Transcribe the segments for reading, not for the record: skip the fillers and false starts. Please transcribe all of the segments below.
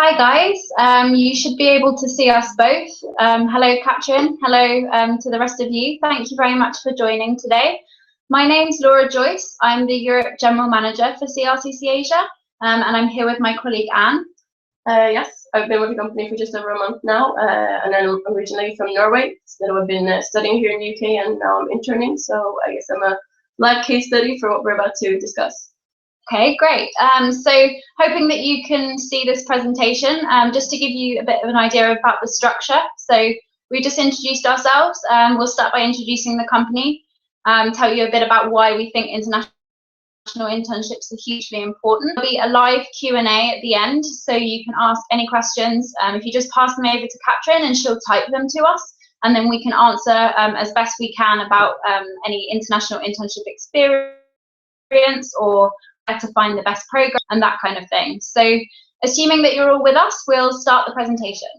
Hi guys, you should be able to see us both. Hello Katrin, hello to the rest of you. Thank you very much for joining today. My name's Laura Joyce, I'm the Europe General Manager for CRCC Asia, and I'm here with my colleague Anne. Yes, I've been with the company for just over a month now, and I'm originally from Norway. So I've been studying here in the UK and now I'm interning, so I guess I'm a live case study for what we're about to discuss. Okay, great. So hoping that you can see this presentation, just to give you a bit of an idea about the structure. So we just introduced ourselves. We'll start by introducing the company, tell you a bit about why we think international internships are hugely important. There'll be a live Q&A at the end, so you can ask any questions. If you just pass them over to Katrin and she'll type them to us, and then we can answer as best we can about any international internship experience or where to find the best program and that kind of thing. So assuming that you're all with us, we'll start the presentation.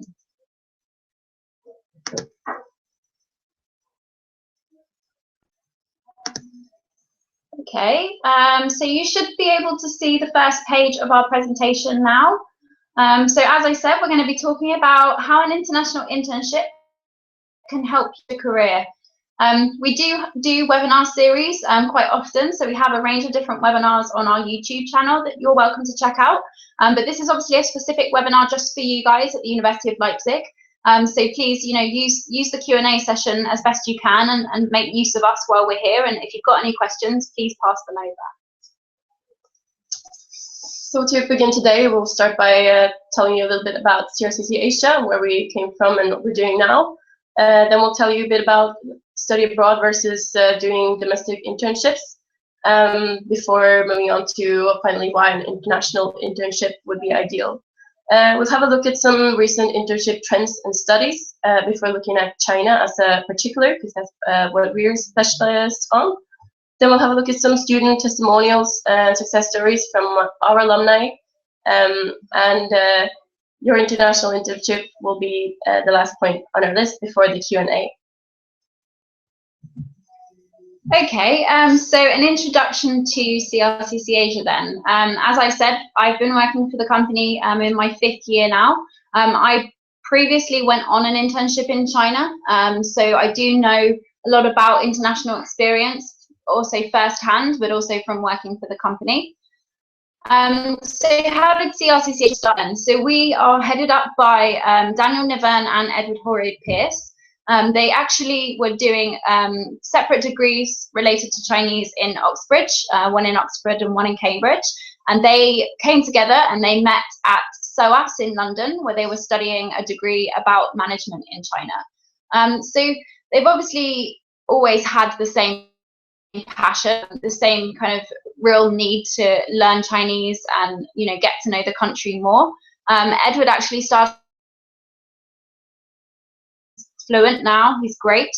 Okay, so you should be able to see the first page of our presentation now. So as I said, we're going to be talking about how an international internship can help your career. We do webinar series quite often, so we have a range of different webinars on our YouTube channel that you're welcome to check out. But this is obviously a specific webinar just for you guys at the University of Leipzig. So please, use the Q&A session as best you can and make use of us while we're here. And if you've got any questions, please pass them over. So to begin today, we'll start by telling you a little bit about CRCC Asia, where we came from and what we're doing now. Then we'll tell you a bit about study abroad versus doing domestic internships, before moving on to finally why an international internship would be ideal. We'll have a look at some recent internship trends and studies before looking at China as a particular, because that's what we're specialized on. Then we'll have a look at some student testimonials and success stories from our alumni, and your international internship will be the last point on our list before the Q&A. Okay, so an introduction to CRCC Asia then. As I said, I've been working for the company in my 5th year now. I previously went on an internship in China, so I do know a lot about international experience, also firsthand, but also from working for the company. So how did CRCC Asia start then? So we are headed up by Daniel Nivern and Edward Horrid-Pierce. They actually were doing separate degrees related to Chinese in Oxbridge, one in Oxford and one in Cambridge. And they came together and they met at SOAS in London, where they were studying a degree about management in China. So they've obviously always had the same passion, the same kind of real need to learn Chinese and get to know the country more. Edward actually started fluent now, he's great.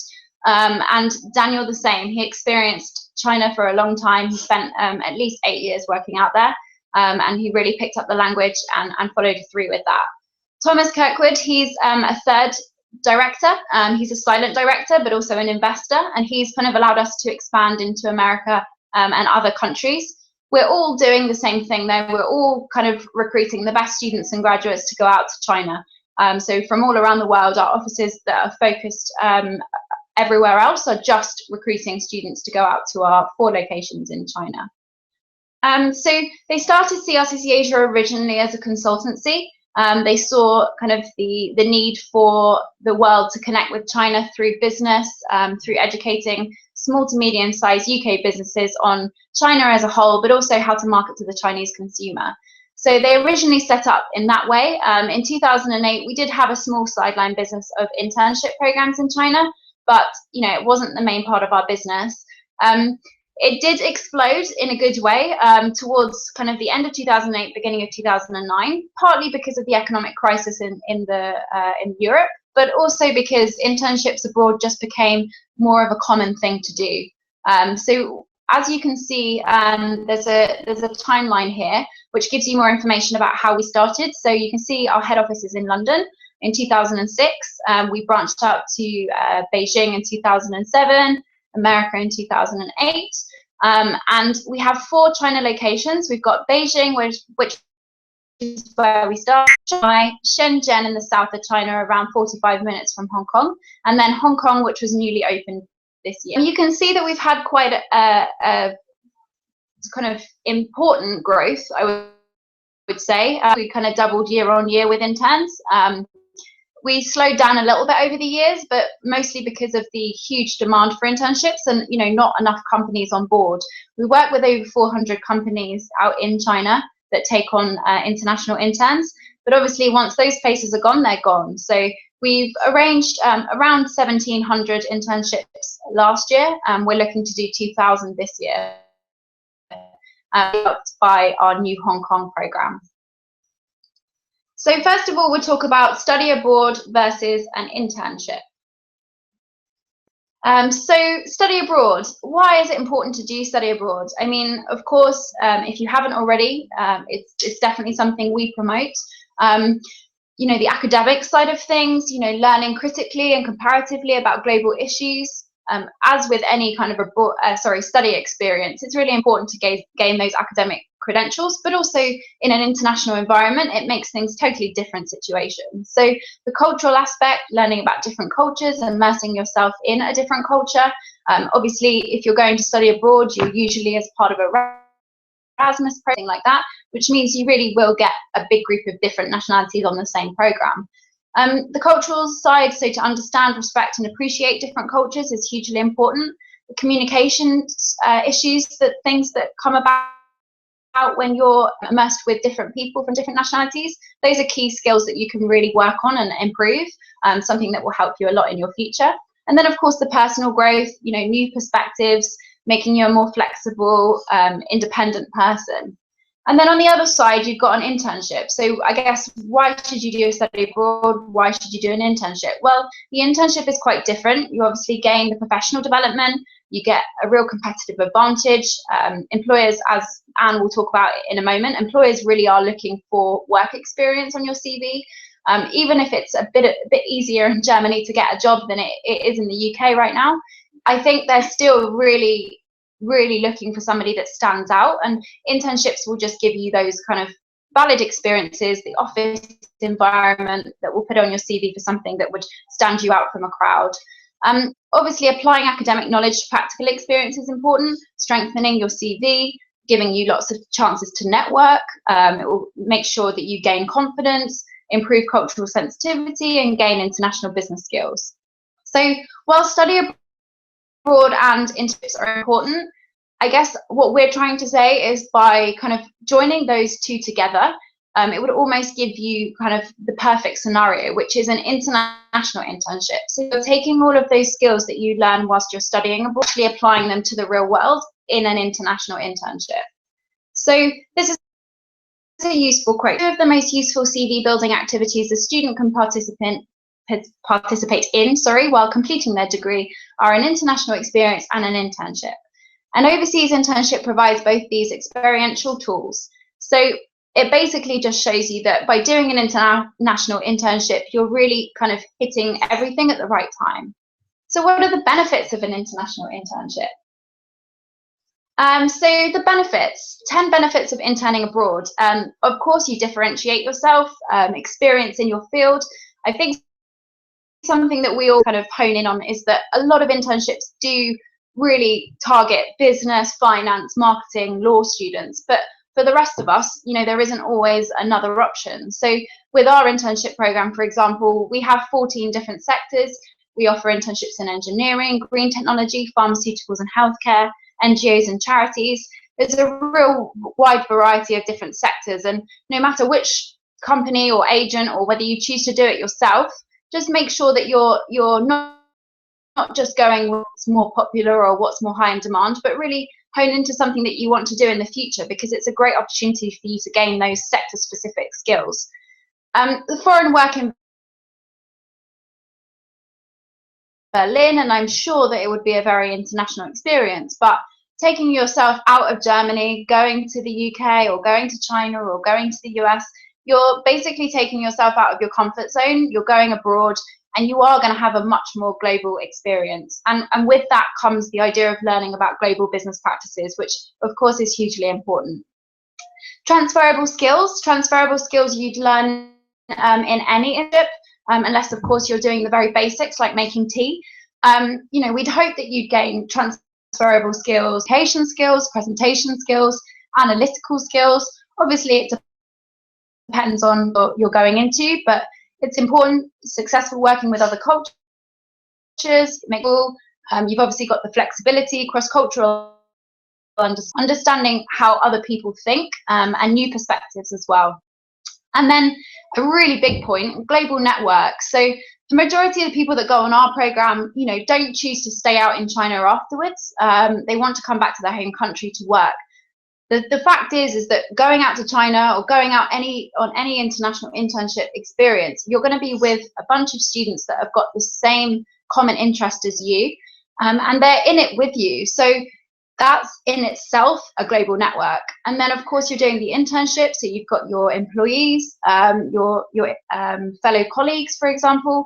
And Daniel the same, he experienced China for a long time. He spent at least 8 years working out there, and he really picked up the language and followed through with that. Thomas Kirkwood, he's a 3rd director. He's a silent director, but also an investor, and he's kind of allowed us to expand into America and other countries. We're all doing the same thing though. We're all kind of recruiting the best students and graduates to go out to China. So from all around the world, our offices that are focused everywhere else are just recruiting students to go out to our 4 locations in China. So they started CRCC Asia originally as a consultancy. They saw kind of the need for the world to connect with China through business, through educating small to medium-sized UK businesses on China as a whole, but also how to market to the Chinese consumer. So they originally set up in that way. In 2008, we did have a small sideline business of internship programs in China, but it wasn't the main part of our business. It did explode in a good way towards kind of the end of 2008, beginning of 2009, partly because of the economic crisis in Europe, but also because internships abroad just became more of a common thing to do. So as you can see, there's a timeline here which gives you more information about how we started. So you can see our head office is in London in 2006. We branched out to Beijing in 2007, America in 2008. And we have 4 China locations. We've got Beijing, which is where we start. Shanghai, Shenzhen in the south of China, around 45 minutes from Hong Kong, and then Hong Kong, which was newly opened this year. You can see that we've had quite a kind of important growth, I would say. We kind of doubled year on year with interns. We slowed down a little bit over the years, but mostly because of the huge demand for internships and, you know, not enough companies on board. We work with over 400 companies out in China that take on international interns, but obviously once those places are gone, they're gone. So we've arranged around 1,700 internships last year, and we're looking to do 2,000 this year, by our new Hong Kong program. So first of all, we'll talk about study abroad versus an internship. So study abroad, why is it important to do study abroad? I mean, of course, if you haven't already, it's definitely something we promote. You know, the academic side of things, you know, learning critically and comparatively about global issues. As with any kind of study experience, it's really important to gain those academic credentials, but also in an international environment, it makes things totally different situations. So the cultural aspect, learning about different cultures, immersing yourself in a different culture. Obviously, if you're going to study abroad, you're usually as part of a Erasmus program, like that, which means you really will get a big group of different nationalities on the same program. The cultural side, so to understand, respect and appreciate different cultures is hugely important. The communication issues, things that come about when you're immersed with different people from different nationalities, those are key skills that you can really work on and improve, something that will help you a lot in your future. And then of course the personal growth, you know, new perspectives, making you a more flexible, independent person. And then on the other side, you've got an internship. So I guess, why should you do a study abroad? Why should you do an internship? Well, the internship is quite different. You obviously gain the professional development. You get a real competitive advantage. Employers, as Anne will talk about in a moment, employers really are looking for work experience on your CV. Even if it's a bit easier in Germany to get a job than it is in the UK right now, I think they're still really looking for somebody that stands out, and internships will just give you those kind of valid experiences, the office environment that will put on your CV for something that would stand you out from a crowd. Obviously, applying academic knowledge to practical experience is important, strengthening your CV, giving you lots of chances to network. It will make sure that you gain confidence, improve cultural sensitivity, and gain international business skills. So while study abroad and internships are important, I guess what we're trying to say is by kind of joining those two together, it would almost give you kind of the perfect scenario, which is an international internship. So you're taking all of those skills that you learn whilst you're studying abroad, actually applying them to the real world in an international internship. So this is a useful quote. Two of the most useful CV building activities a student can participate in while completing their degree are an international experience and an internship. An overseas internship provides both these experiential tools. So it basically just shows you that by doing an international internship, you're really kind of hitting everything at the right time. So what are the benefits of an international internship? So the benefits, 10 benefits of interning abroad. Of course, you differentiate yourself, experience in your field. I think something that we all kind of hone in on is that a lot of internships do really target business, finance, marketing, law students, but for the rest of us, you know, there isn't always another option. So with our internship program, for example, we have 14 different sectors. We offer internships in engineering, green technology, pharmaceuticals and healthcare, NGOs and charities. There's a real wide variety of different sectors, and no matter which company or agent or whether you choose to do it yourself, just make sure that you're not just going with what's more popular or what's more high in demand, but really hone into something that you want to do in the future, because it's a great opportunity for you to gain those sector-specific skills. The foreign work in Berlin, and I'm sure that it would be a very international experience, but taking yourself out of Germany, going to the UK or going to China or going to the US, you're basically taking yourself out of your comfort zone, you're going abroad, and you are going to have a much more global experience. And with that comes the idea of learning about global business practices, which of course is hugely important. Transferable skills you'd learn in any internship, unless of course you're doing the very basics like making tea. We'd hope that you'd gain transferable skills, communication skills, presentation skills, analytical skills. Obviously, it depends on what you're going into, but it's important. Successful working with other cultures, you've obviously got the flexibility, cross-cultural understanding how other people think, and new perspectives as well. And then a really big point, global network. So the majority of the people that go on our program, don't choose to stay out in China afterwards. They want to come back to their home country to work. The fact is that going out to China or going out on any international internship experience, you're going to be with a bunch of students that have got the same common interest as you, and they're in it with you. So that's in itself a global network. And then of course you're doing the internship, so you've got your employees, your fellow colleagues, for example,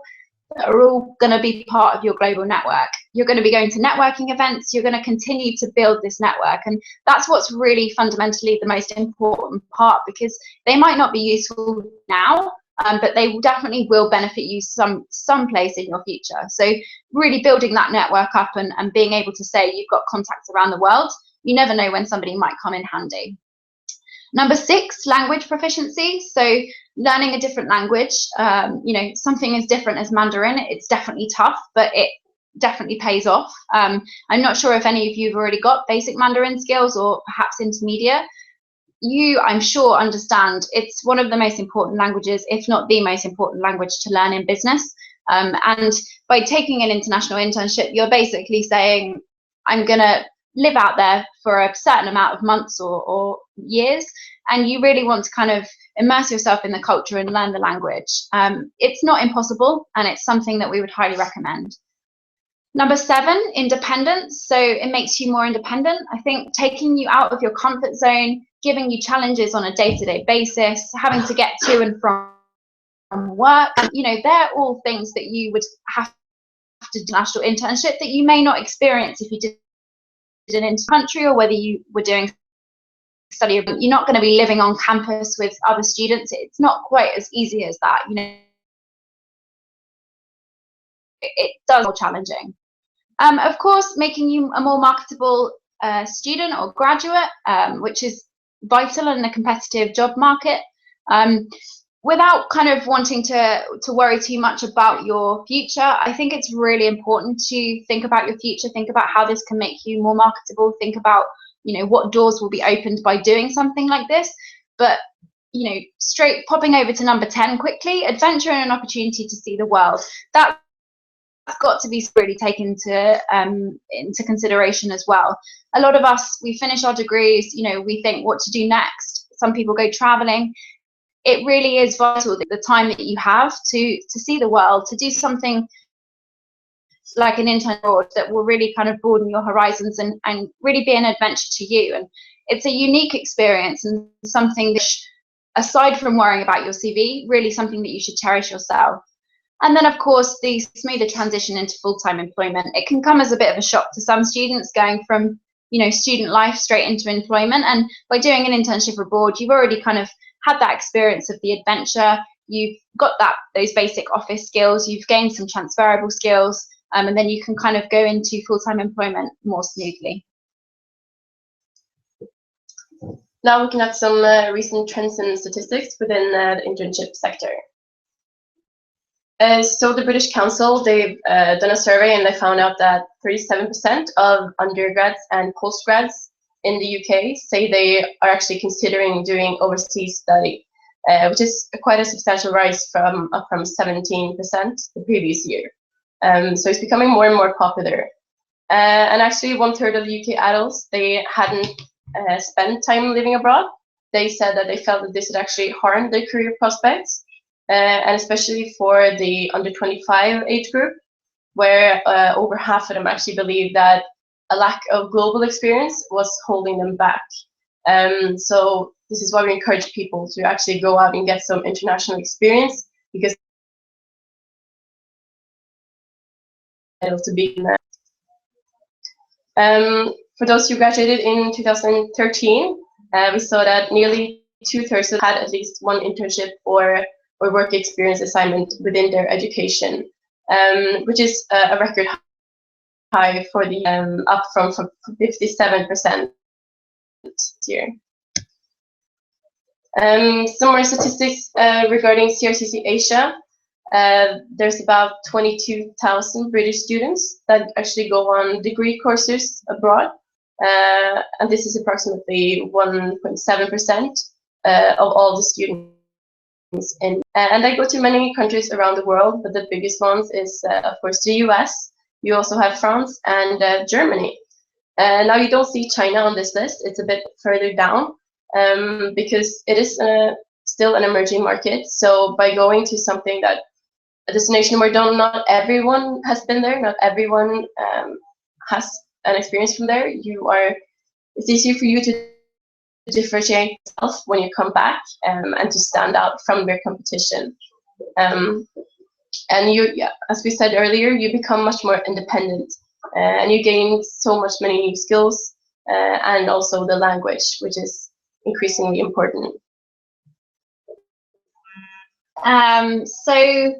that are all going to be part of your global network. You're going to be going to networking events. You're going to continue to build this network, and that's what's really fundamentally the most important part, because they might not be useful now, but they definitely will benefit you someplace in your future. So really building that network up and being able to say you've got contacts around the world. You never know when somebody might come in handy. Number 6, language proficiency. So learning a different language, something as different as Mandarin, it's definitely tough, but it definitely pays off. I'm not sure if any of you have already got basic Mandarin skills or perhaps intermediate. You, I'm sure, understand it's one of the most important languages, if not the most important language to learn in business. And by taking an international internship, you're basically saying, I'm going to live out there for a certain amount of months or years, and you really want to kind of immerse yourself in the culture and learn the language. It's not impossible, and it's something that we would highly recommend. Number 7, independence. So it makes you more independent. I think taking you out of your comfort zone, giving you challenges on a day-to-day basis, having to get to and from work, they're all things that you would have to do national internship that you may not experience if you did an inter-country, or whether you were doing study. You're not going to be living on campus with other students. It's not quite as easy as that. It does more challenging. Of course, making you a more marketable student or graduate, which is vital in a competitive job market. Without kind of wanting to worry too much about your future, I think it's really important to think about your future, think about how this can make you more marketable, think about, what doors will be opened by doing something like this. But, straight popping over to number 10 quickly, adventure and an opportunity to see the world. That's got to be really taken into consideration as well. A lot of us, we finish our degrees, we think what to do next. Some people go traveling. It really is vital that the time that you have to see the world, to do something like an internship that will really kind of broaden your horizons and really be an adventure to you. And it's a unique experience and something that, aside from worrying about your CV, really something that you should cherish yourself. And then, of course, the smoother transition into full-time employment. It can come as a bit of a shock to some students going from, student life straight into employment. And by doing an internship abroad, you've already kind of had that experience of the adventure. You've got those basic office skills. You've gained some transferable skills, and then you can kind of go into full-time employment more smoothly. Now looking at some recent trends and statistics within the internship sector. So the British Council, they've done a survey, and they found out that 37% of undergrads and postgrads in the UK say they are actually considering doing overseas study, which is quite a substantial rise from 17% the previous year. So it's becoming more and more popular. And actually 1/3 of the UK adults, they hadn't spent time living abroad. They said that they felt that this would actually harm their career prospects. And especially for the under 25 age group, where over half of them actually believe that a lack of global experience was holding them back. So this is why we encourage people to actually go out and get some international experience, because to be for those who graduated in 2013, we saw that nearly 2/3 had at least one internship or work experience assignment within their education, which is a record high for the up from 57% this year. Some more statistics regarding CRCC Asia. There's about 22,000 British students that actually go on degree courses abroad, and this is approximately 1.7% of all the students. And I go to many countries around the world, but the biggest ones is, of course, the US. You also have France and Germany. Now you don't see China on this list. It's a bit further down because it is still an emerging market. So by going to something that a destination where not everyone has been there, not everyone has an experience from there, it's easier for you to differentiate yourself when you come back and to stand out from their competition. And as we said earlier, you become much more independent and you gain so many new skills and also the language, which is increasingly important. So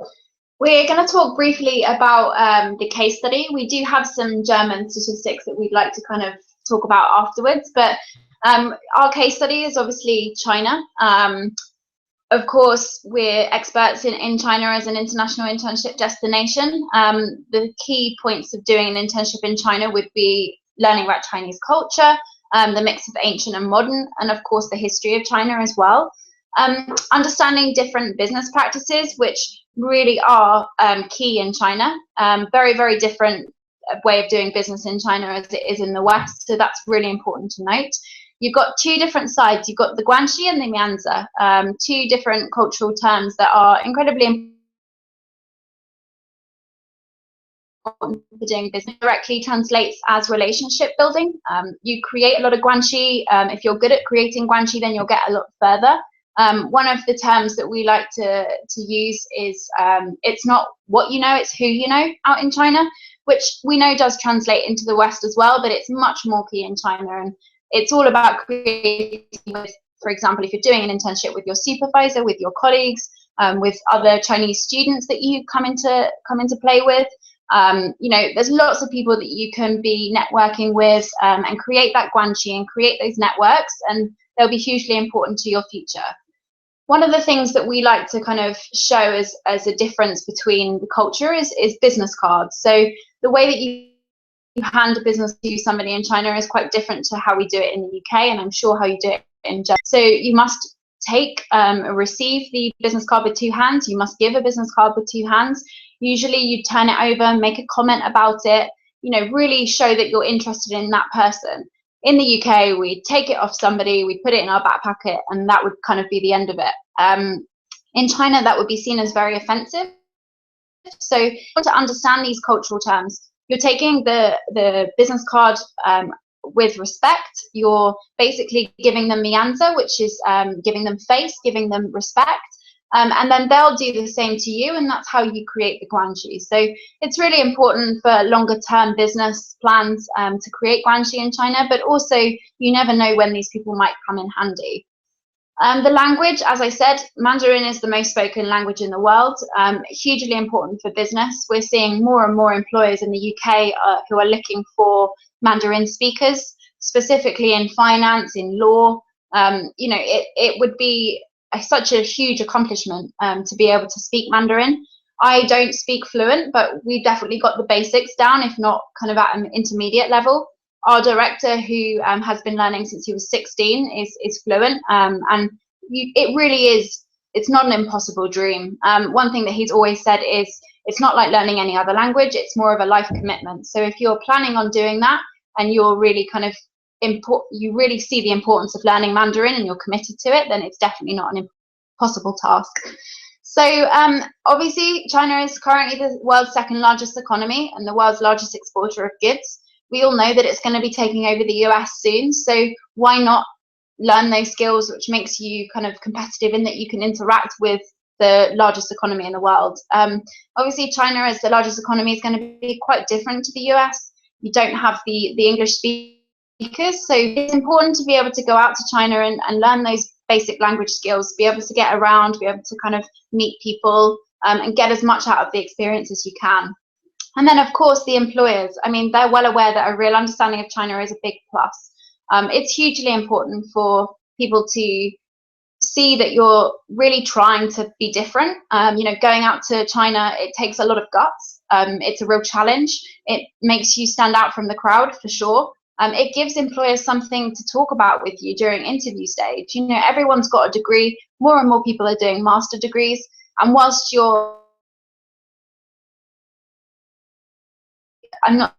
we're going to talk briefly about the case study. We do have some German statistics that we'd like to kind of talk about afterwards, but our case study is obviously China. Of course, we're experts in China as an international internship destination. The key points of doing an internship in China would be learning about Chinese culture, the mix of ancient and modern, and of course the history of China as well. Understanding different business practices, which really are key in China. Very, very different way of doing business in China as it is in the West, so that's really important to note. You've got two different sides. You've got the Guanxi and the Mianzi, two different cultural terms that are incredibly important for doing business. Directly translates as relationship building. You create a lot of Guanxi. If you're good at creating Guanxi, then you'll get a lot further. One of the terms that we like to use is it's not what you know, it's who you know out in China, which we know does translate into the West as well, but it's much more key in China. And it's all about creating with, for example, if you're doing an internship with your supervisor, with your colleagues, with other Chinese students that you come into play with. You know, there's lots of people that you can be networking with and create that Guanxi and create those networks, and they'll be hugely important to your future. One of the things that we like to kind of show as a difference between the culture is business cards. So the way that you hand a business to somebody in China is quite different to how we do it in the UK, and I'm sure how you do it in Germany. So you must receive the business card with two hands. You must give a business card with two hands. Usually you turn it over, make a comment about it, you know, really show that you're interested in that person. In the UK, we take it off somebody, we put it in our back pocket, and that would kind of be the end of it. In China, that would be seen as very offensive. So to understand these cultural terms, you're taking the business card with respect. You're basically giving them Mianzi, which is giving them face, giving them respect. And then they'll do the same to you, and that's how you create the Guanxi. So it's really important for longer term business plans to create Guanxi in China, but also you never know when these people might come in handy. The language, as I said, Mandarin is the most spoken language in the world, hugely important for business. We're seeing more and more employers in the UK who are looking for Mandarin speakers, specifically in finance, in law. You know, it would be such a huge accomplishment to be able to speak Mandarin. I don't speak fluent, but we definitely got the basics down, if not kind of at an intermediate level. Our director, who has been learning since he was 16, is fluent, and it really is. It's not an impossible dream. One thing that he's always said is it's not like learning any other language. It's more of a life commitment. So if you're planning on doing that and you're really kind of you really see the importance of learning Mandarin and you're committed to it, then it's definitely not an impossible task. So obviously, China is currently the world's second largest economy and the world's largest exporter of goods. We all know that it's going to be taking over the US soon, so why not learn those skills, which makes you kind of competitive in that you can interact with the largest economy in the world. Obviously, China as the largest economy is going to be quite different to the US. You don't have the English speakers, so it's important to be able to go out to China and learn those basic language skills, be able to get around, be able to kind of meet people, and get as much out of the experience as you can. And then, of course, the employers. I mean, they're well aware that a real understanding of China is a big plus. It's hugely important for people to see that you're really trying to be different. Going out to China, it takes a lot of guts. It's a real challenge. It makes you stand out from the crowd, for sure. It gives employers something to talk about with you during interview stage. Everyone's got a degree. More and more people are doing master degrees. And whilst I'm not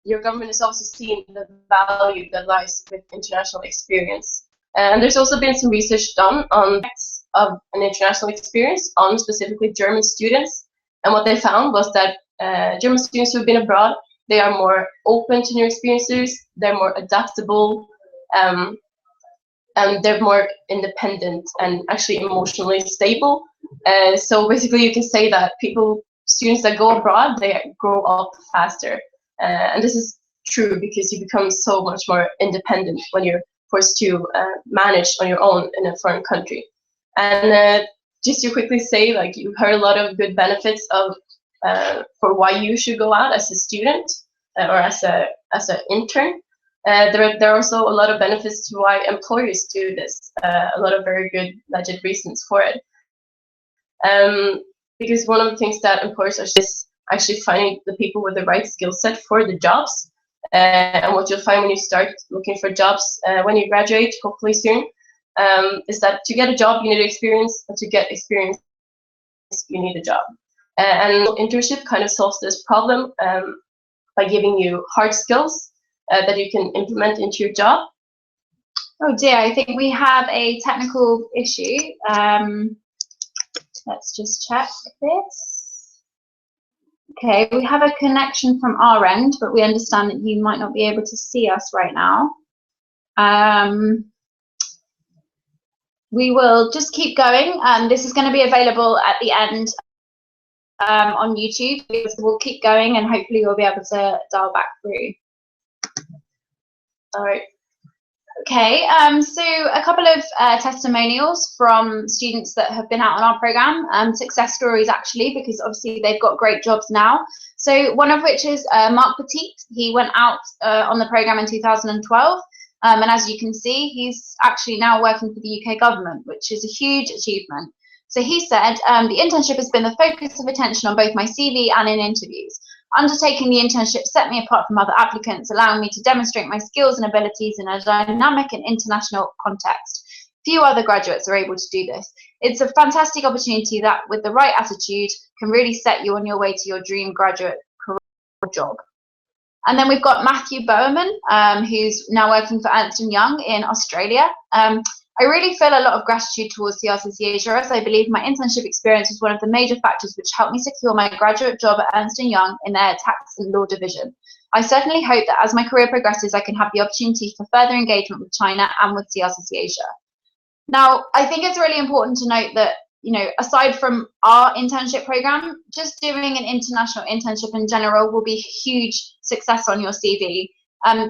your government is also seeing the value that lies with international experience. And there's also been some research done on effects of an international experience on specifically German students. And what they found was that German students who've been abroad, they are more open to new experiences, they're more adaptable, they're more independent and actually emotionally stable. So basically, you can say that students that go abroad, they grow up faster, and this is true because you become so much more independent when you're forced to manage on your own in a foreign country. And just to quickly say, like, you heard a lot of good benefits of for why you should go out as a student or as an intern. There are also a lot of benefits to why employers do this. A lot of very good, legit reasons for it. Because one of the things that employers are just actually finding the people with the right skill set for the jobs. And what you'll find when you start looking for jobs when you graduate, hopefully soon, is that to get a job, you need experience, and to get experience, you need a job. And internship kind of solves this problem by giving you hard skills that you can implement into your job. Oh dear, I think we have a technical issue. Let's just check this. Okay, we have a connection from our end, but we understand that you might not be able to see us right now. We will just keep going. This is going to be available at the end on YouTube. We'll keep going and hopefully you'll be able to dial back through. All right. Okay, so a couple of testimonials from students that have been out on our program, success stories actually, because obviously they've got great jobs now. So one of which is Mark Petit. He went out on the program in 2012, and as you can see, he's actually now working for the UK government, which is a huge achievement. So he said, the internship has been the focus of attention on both my CV and in interviews. Undertaking the internship set me apart from other applicants, allowing me to demonstrate my skills and abilities in a dynamic and international context. Few other graduates are able to do this. It's a fantastic opportunity that, with the right attitude, can really set you on your way to your dream graduate career job. And then we've got Matthew Bowerman, who's now working for Ernst & Young in Australia. I really feel a lot of gratitude towards CRCC Asia, as I believe my internship experience was one of the major factors which helped me secure my graduate job at Ernst & Young in their tax and law division. I certainly hope that as my career progresses, I can have the opportunity for further engagement with China and with CRCC Asia. Now, I think it's really important to note that, you know, aside from our internship program, just doing an international internship in general will be a huge success on your CV.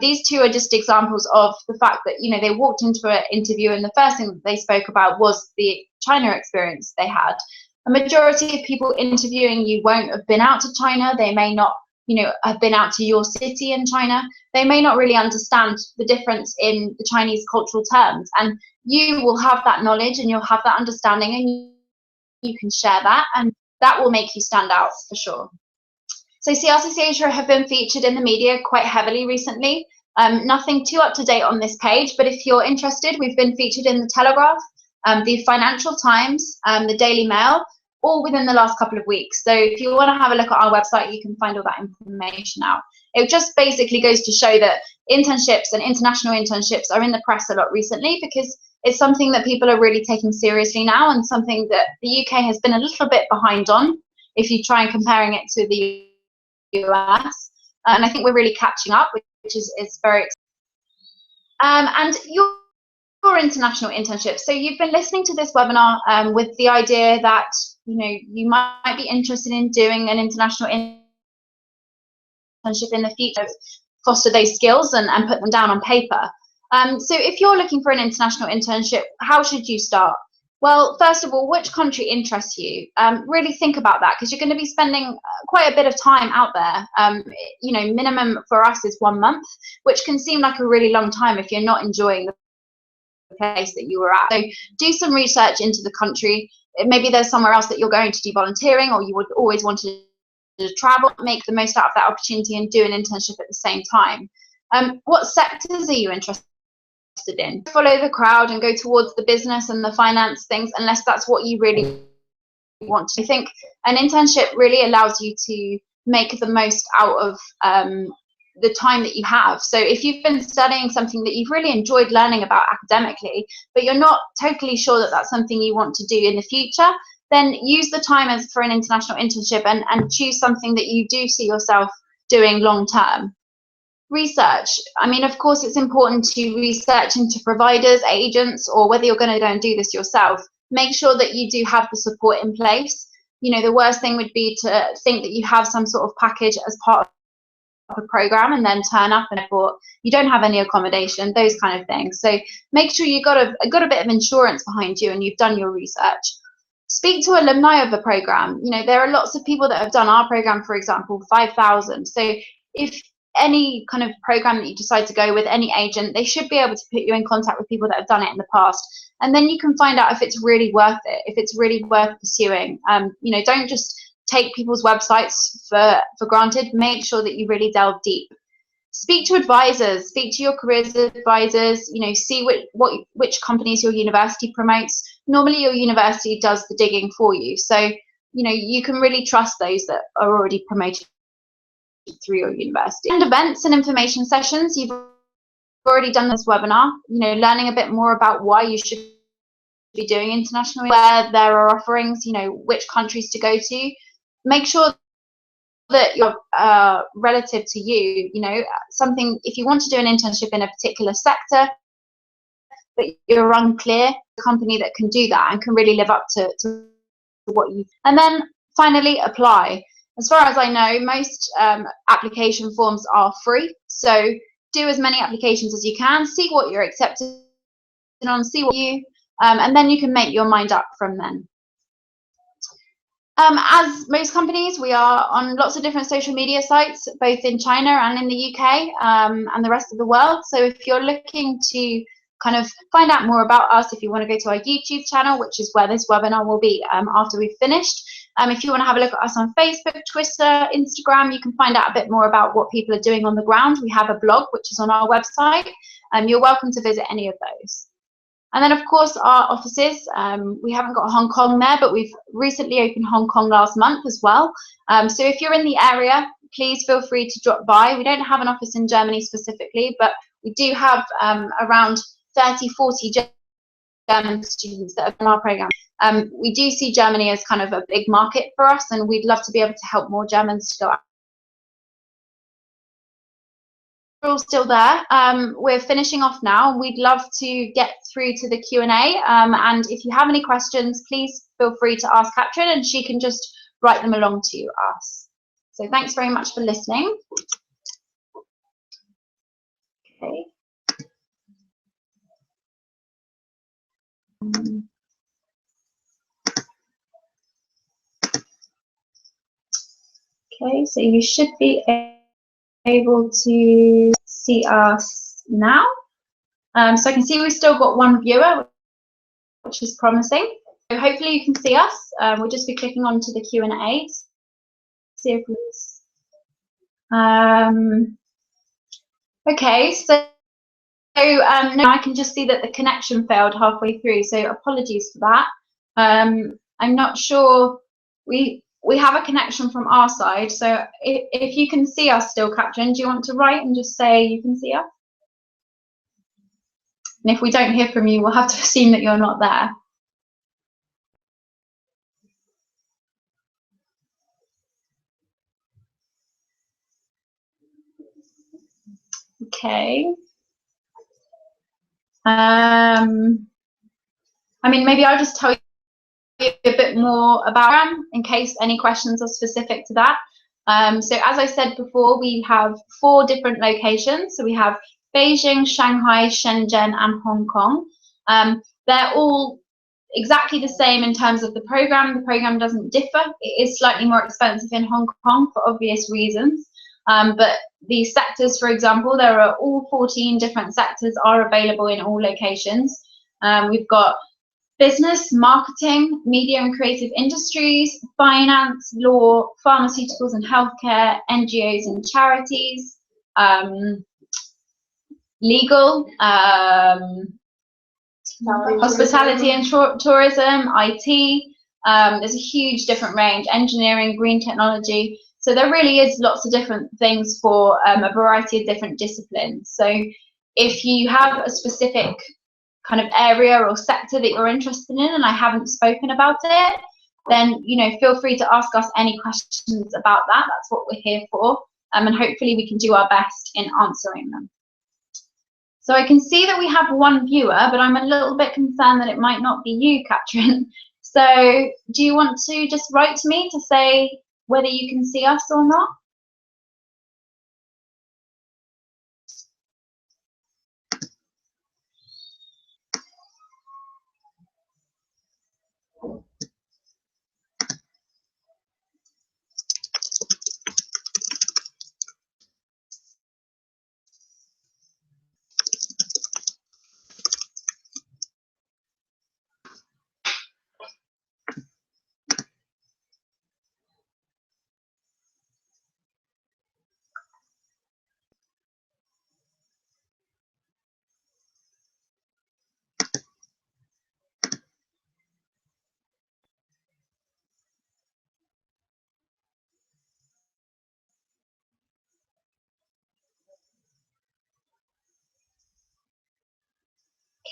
These two are just examples of the fact that, you know, they walked into an interview and the first thing that they spoke about was the China experience they had. A majority of people interviewing you won't have been out to China. They may not, you know, have been out to your city in China. They may not really understand the difference in the Chinese cultural terms. And you will have that knowledge and you'll have that understanding and you can share that, and that will make you stand out for sure. So CRCC Asia have been featured in the media quite heavily recently. Nothing too up to date on this page, but if you're interested, we've been featured in the Telegraph, the Financial Times, the Daily Mail, all within the last couple of weeks. So if you want to have a look at our website, you can find all that information out. It just basically goes to show that internships and international internships are in the press a lot recently because it's something that people are really taking seriously now and something that the UK has been a little bit behind on if you try and comparing it to the US. And I think we're really catching up, which is very exciting. And your international internship. So you've been listening to this webinar with the idea that, you know, you might be interested in doing an international internship in the future, foster those skills and put them down on paper. So if you're looking for an international internship, how should you start? Well, first of all, which country interests you? Really think about that because you're going to be spending quite a bit of time out there. You know, minimum for us is 1 month, which can seem like a really long time if you're not enjoying the place that you were at. So do some research into the country. Maybe there's somewhere else that you're going to do volunteering, or you would always want to travel. Make the most out of that opportunity and do an internship at the same time. What sectors are you interested in? Follow the crowd and go towards the business and the finance things unless that's what you really want to. I think an internship really allows you to make the most out of the time that you have. So if you've been studying something that you've really enjoyed learning about academically, but you're not totally sure that that's something you want to do in the future, then use the time as for an international internship and choose something that you do see yourself doing long term. research. I mean, of course, it's important to research into providers, agents, or whether you're going to go and do this yourself. Make sure that you do have the support in place. You know, the worst thing would be to think that you have some sort of package as part of a program and then turn up and therefore you don't have any accommodation, those kind of things. So make sure you got a bit of insurance behind you and you've done your research. Speak to alumni of the program. You know, there are lots of people that have done our program, for example, 5,000. So if any kind of program that you decide to go with, any agent, they should be able to put you in contact with people that have done it in the past. And then you can find out if it's really worth it, if it's really worth pursuing. You know, don't just take people's websites for granted. Make sure that you really delve deep. Speak to advisors, speak to your careers advisors, you know, see which companies your university promotes. Normally your university does the digging for you. So, you know, you can really trust those that are already promoted through your university. And events and information sessions, you've already done this webinar, you know, learning a bit more about why you should be doing international, where there are offerings, you know, which countries to go to. Make sure that you're relative to you, you know, something, if you want to do an internship in a particular sector, but you're unclear, the company that can do that and can really live up to what you. And then finally, apply. As far as I know, most application forms are free, so do as many applications as you can, see what you're accepted on, see what you, and then you can make your mind up from then. As most companies, we are on lots of different social media sites, both in China and in the UK and the rest of the world. So if you're looking to kind of find out more about us, if you want to go to our YouTube channel, which is where this webinar will be after we've finished. If you want to have a look at us on Facebook, Twitter, Instagram, you can find out a bit more about what people are doing on the ground. We have a blog, which is on our website. You're welcome to visit any of those. And then, of course, our offices. We haven't got Hong Kong there, but we've recently opened Hong Kong last month as well. So if you're in the area, please feel free to drop by. We don't have an office in Germany specifically, but we do have around 30, 40 German students that are in our program. We do see Germany as kind of a big market for us, and we'd love to be able to help more Germans to go out. We're all still there. We're finishing off now. We'd love to get through to the Q&A, and if you have any questions, please feel free to ask Katrin, and she can just write them along to us. So thanks very much for listening. Okay. Okay, so you should be able to see us now. So I can see we've still got one viewer, which is promising. So hopefully you can see us. We'll just be clicking onto the Q&A. See if it's okay. So no, I can just see that the connection failed halfway through. So apologies for that. I'm not sure. We have a connection from our side, so if you can see us still, Katrin, do you want to write and just say you can see us? And if we don't hear from you, we'll have to assume that you're not there. Okay. I mean, maybe I'll just tell you a bit more about them in case any questions are specific to that. So as I said before, we have 4 different locations. So we have Beijing, Shanghai, Shenzhen, and Hong Kong. They're all exactly the same in terms of the program. The program doesn't differ. It is slightly more expensive in Hong Kong for obvious reasons. But the sectors, for example, there are all 14 different sectors are available in all locations. We've got business, marketing, media and creative industries, finance, law, pharmaceuticals and healthcare, NGOs and charities, legal, hospitality and tourism, IT. There's a huge different range, engineering, green technology. So there really is lots of different things for a variety of different disciplines. So if you have a specific kind of area or sector that you're interested in and I haven't spoken about it, then, you know, feel free to ask us any questions about that. That's what we're here for. and hopefully we can do our best in answering them. So I can see that we have one viewer, but I'm a little bit concerned that it might not be you, Katrin. So do you want to just write to me to say whether you can see us or not?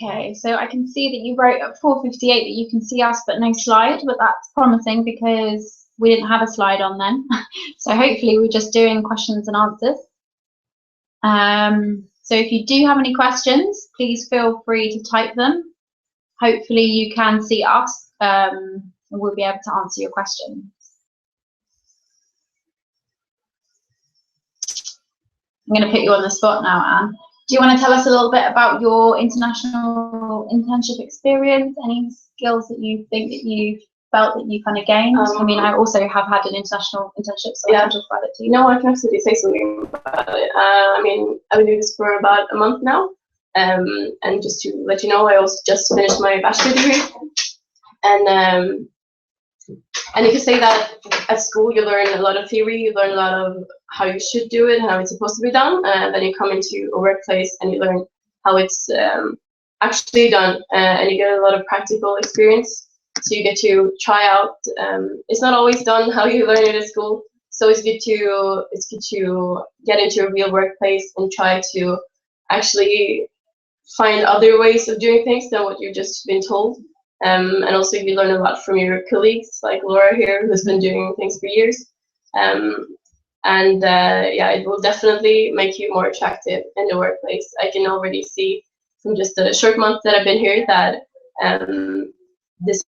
Okay, so I can see that you wrote at 4:58 that you can see us but no slide, but that's promising because we didn't have a slide on then. So hopefully we're just doing questions and answers. So if you do have any questions, please feel free to type them. Hopefully you can see us and we'll be able to answer your questions. I'm going to put you on the spot now, Anne. Do you want to tell us a little bit about your international internship experience? Any skills that you think that you felt that you kind of gained? I mean, I also have had an international internship, so yeah. I can talk about it too. No, I can absolutely say something about it. I mean, I've been doing this for about a month now. And just to let you know, I also just finished my bachelor degree. And you can say that at school you learn a lot of theory, you learn a lot of how you should do it, how it's supposed to be done, and then you come into a workplace and you learn how it's actually done, and you get a lot of practical experience. So you get to try out. It's not always done how you learn it at school, so it's good to get into a real workplace and try to actually find other ways of doing things than what you've just been told. And also you learn a lot from your colleagues, like Laura here, who's been doing things for years. Yeah, it will definitely make you more attractive in the workplace. I can already see from just the short month that I've been here that this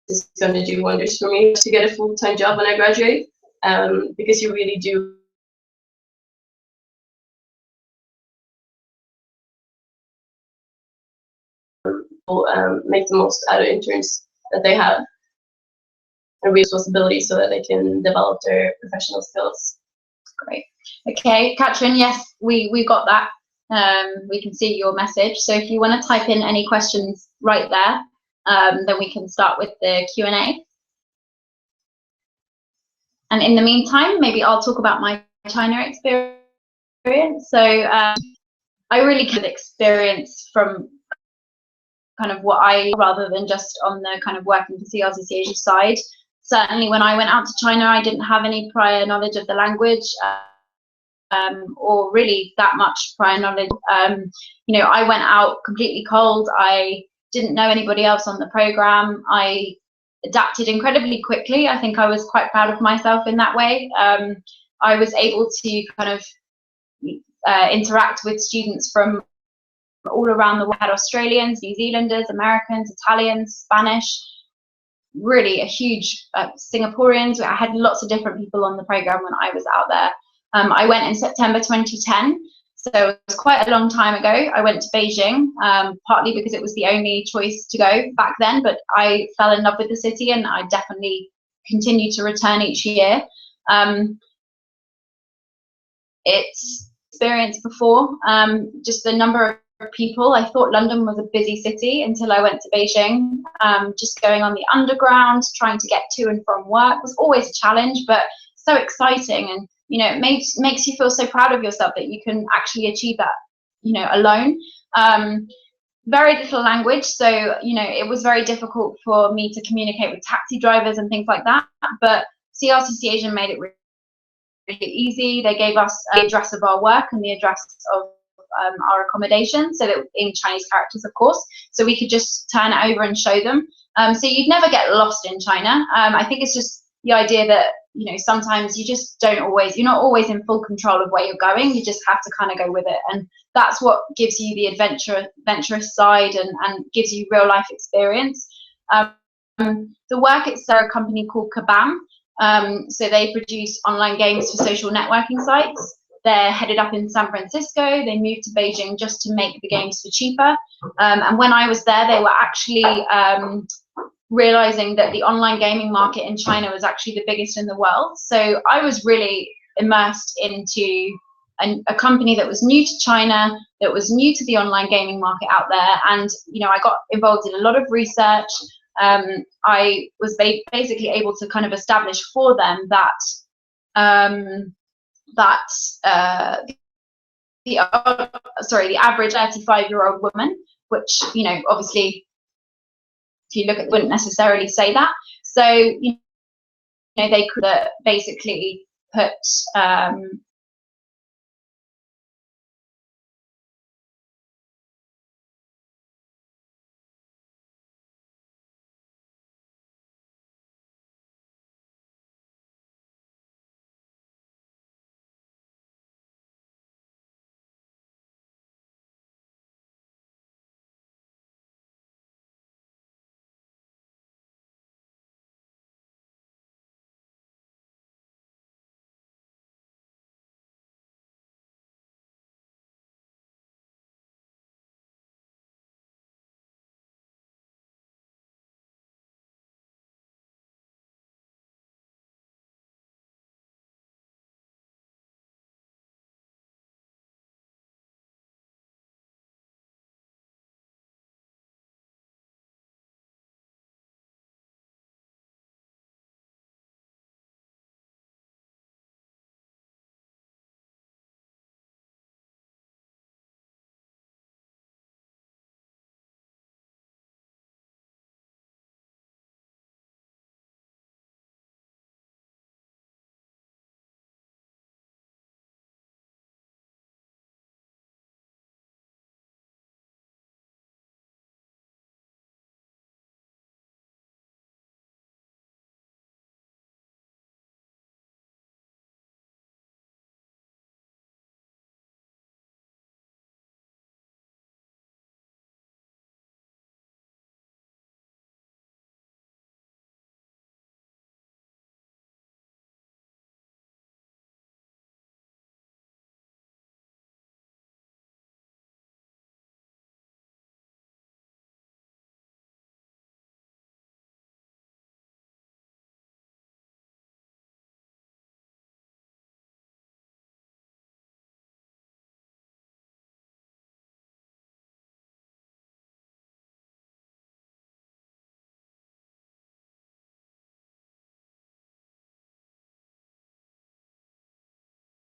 is going to do wonders for me to get a full-time job when I graduate, because you really do make the most out of interns that they have and responsibility so that they can develop their professional skills. Great. Okay, Katrin, yes, we got that. We can see your message. So if you want to type in any questions right there, then we can start with the Q&A. And in the meantime, maybe I'll talk about my China experience. So I really get experience from kind of what rather than just on the kind of working for CRCC Asia side. Certainly when I went out to China, I didn't have any prior knowledge of the language, or really that much prior knowledge. You know, I went out completely cold. I didn't know anybody else on the program. I adapted incredibly quickly. I think I was quite proud of myself in that way. I was able to kind of interact with students from all around the world. I had Australians, New Zealanders, Americans, Italians, Spanish, really a huge Singaporeans. I had lots of different people on the program when I was out there. I went in September 2010, so it was quite a long time ago. I went to Beijing, partly because it was the only choice to go back then, but I fell in love with the city and I definitely continue to return each year. It's experienced before, just the number of people. I thought London was a busy city until I went to Beijing. Just going on the underground, trying to get to and from work was always a challenge, but so exciting. And you know, it makes you feel so proud of yourself that you can actually achieve that, you know, alone. Very little language, so you know, it was very difficult for me to communicate with taxi drivers and things like that. But CRCC Asia made it really easy. They gave us the address of our work and the address of our accommodation, so that in Chinese characters, of course, so we could just turn it over and show them. So you'd never get lost in China. I think it's just the idea that you know, sometimes you just don't always, you're not always in full control of where you're going. You just have to kind of go with it, and that's what gives you the adventurous side, and gives you real life experience. The work, it's a company called Kabam. So they produce online games for social networking sites. They're headed up in San Francisco. They moved to Beijing just to make the games for cheaper. And when I was there, they were actually realizing that the online gaming market in China was actually the biggest in the world. So I was really immersed into a company that was new to China, that was new to the online gaming market out there. And, you know, I got involved in a lot of research. I was basically able to kind of establish for them that the average 35-year-old woman, which, you know, obviously, if you look at, wouldn't necessarily say that. So, you know, they could basically put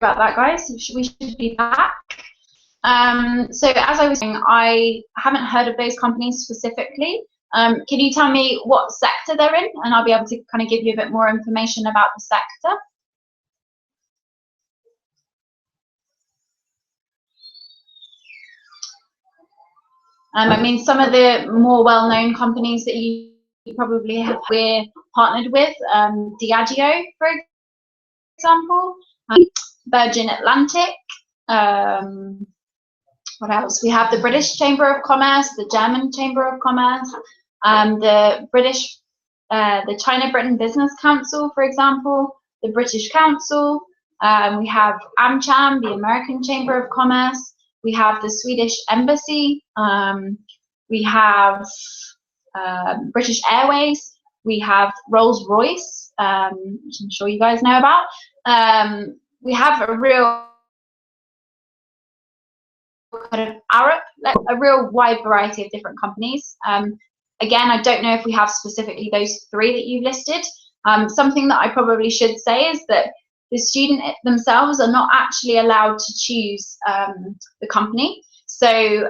about that, guys. We should be back. So as I was saying, I haven't heard of those companies specifically. Can you tell me what sector they're in, and I'll be able to kind of give you a bit more information about the sector? I mean, some of the more well-known companies that you probably have, we're partnered with, Diageo, for example, Virgin Atlantic. What else? We have the British Chamber of Commerce, the German Chamber of Commerce, the China-Britain Business Council, for example, the British Council. We have AmCham, the American Chamber of Commerce. We have the Swedish Embassy. We have British Airways. We have Rolls-Royce, which I'm sure you guys know about. We have a real kind of a real wide variety of different companies. Again, I don't know if we have specifically those three that you've listed. Something that I probably should say is that the student themselves are not actually allowed to choose the company. So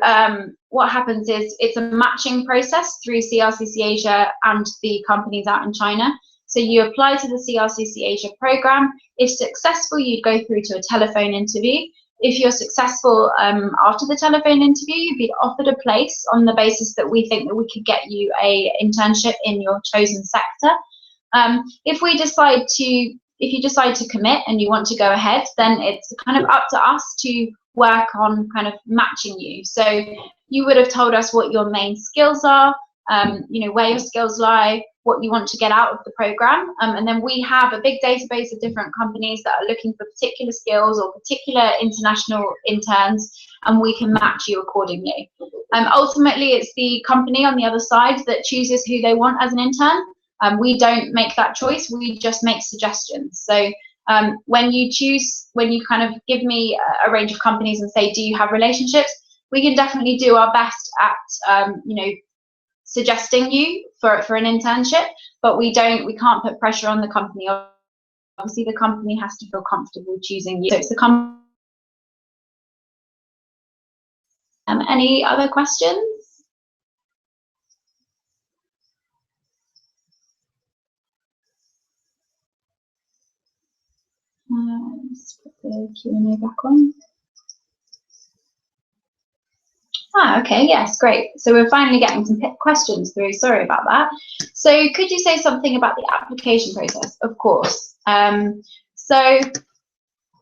what happens is it's a matching process through CRCC Asia and the companies out in China. So you apply to the CRCC Asia program. If successful, you'd go through to a telephone interview. If you're successful after the telephone interview, you'd be offered a place on the basis that we think that we could get you an internship in your chosen sector. If we decide to if you decide to commit and you want to go ahead, then it's kind of up to us to work on kind of matching you. So you would have told us what your main skills are, where your skills lie, what you want to get out of the program, and then we have a big database of different companies that are looking for particular skills or particular international interns, and we can match you accordingly. Ultimately, it's the company on the other side that chooses who they want as an intern. We don't make that choice, we just make suggestions. So when you kind of give me a range of companies and say, do you have relationships, we can definitely do our best at suggesting you for an internship, but we can't put pressure on the company. Obviously the company has to feel comfortable choosing you. So it's the company. Any other questions? Let's put the Q&A back on. Okay, yes, great. So we're finally getting some questions through. Sorry about that. So could you say something about the application process? Of course. So